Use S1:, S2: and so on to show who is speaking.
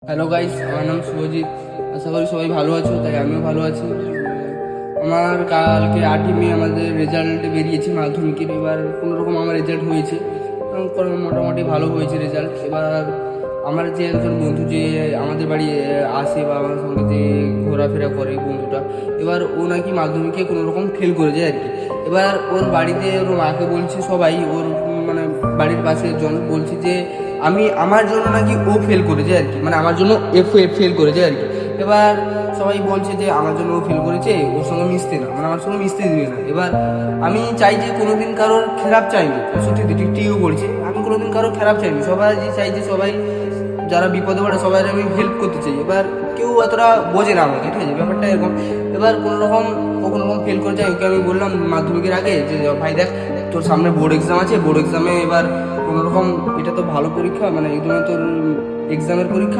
S1: Hello guys, আমার নাম শুভজিৎ। আশা করি সবাই ভালো আছো, তাই আমিও ভালো আছি। আমার কালকে 8ই মে আমাদের রেজাল্ট বেরিয়েছে মাধ্যমিকের। এবার কোনোরকম আমার রেজাল্ট হয়েছে, মোটামুটি ভালো হয়েছে রেজাল্ট। এবার আমার যে একজন বন্ধু যে আমাদের বাড়ি আসে বা আমার সঙ্গে যে ঘোরাফেরা করে বন্ধুটা, এবার ও নাকি মাধ্যমিকে কোনোরকম ফেল করে যায় আর কি। এবার ওর বাড়িতে ওর মাকে বলছে সবাই, ওর মানে বাড়ির পাশের জন বলছে যে আমার জন্য নাকি ও ফেল করেছে আর কি, মানে আমার জন্য ফেল করেছে আর কি। এবার সবাই বলছে যে আমার জন্য ও ফেল করেছে, ওর সঙ্গে মিশতে না, মানে আমার সঙ্গে মিশতে দিবে না। এবার আমি চাই যে কোনোদিন কারোর খারাপ চাইনি, সত্যি ঠিকও বলছি, আমি কোনোদিন কারোর খারাপ চাইনি। সবাই যে চাই যে সবাই যারা বিপদে পড়ে সবাই আমি হেল্প করতে চাই। এবার কেউ এতটা বোঝে না আমাকে, ঠিক আছে, ব্যাপারটা এরকম। এবার কোনোরকম ফেল করে যায়, ওকে আমি বললাম মাধ্যমিকের আগে যে ভাই দেখ, তোর সামনে বোর্ড এক্সাম আছে, বোর্ড এক্সামে এবার কোনোরকম, এটা তো ভালো পরীক্ষা, মানে এই ধরনের তোর এক্সামের পরীক্ষা,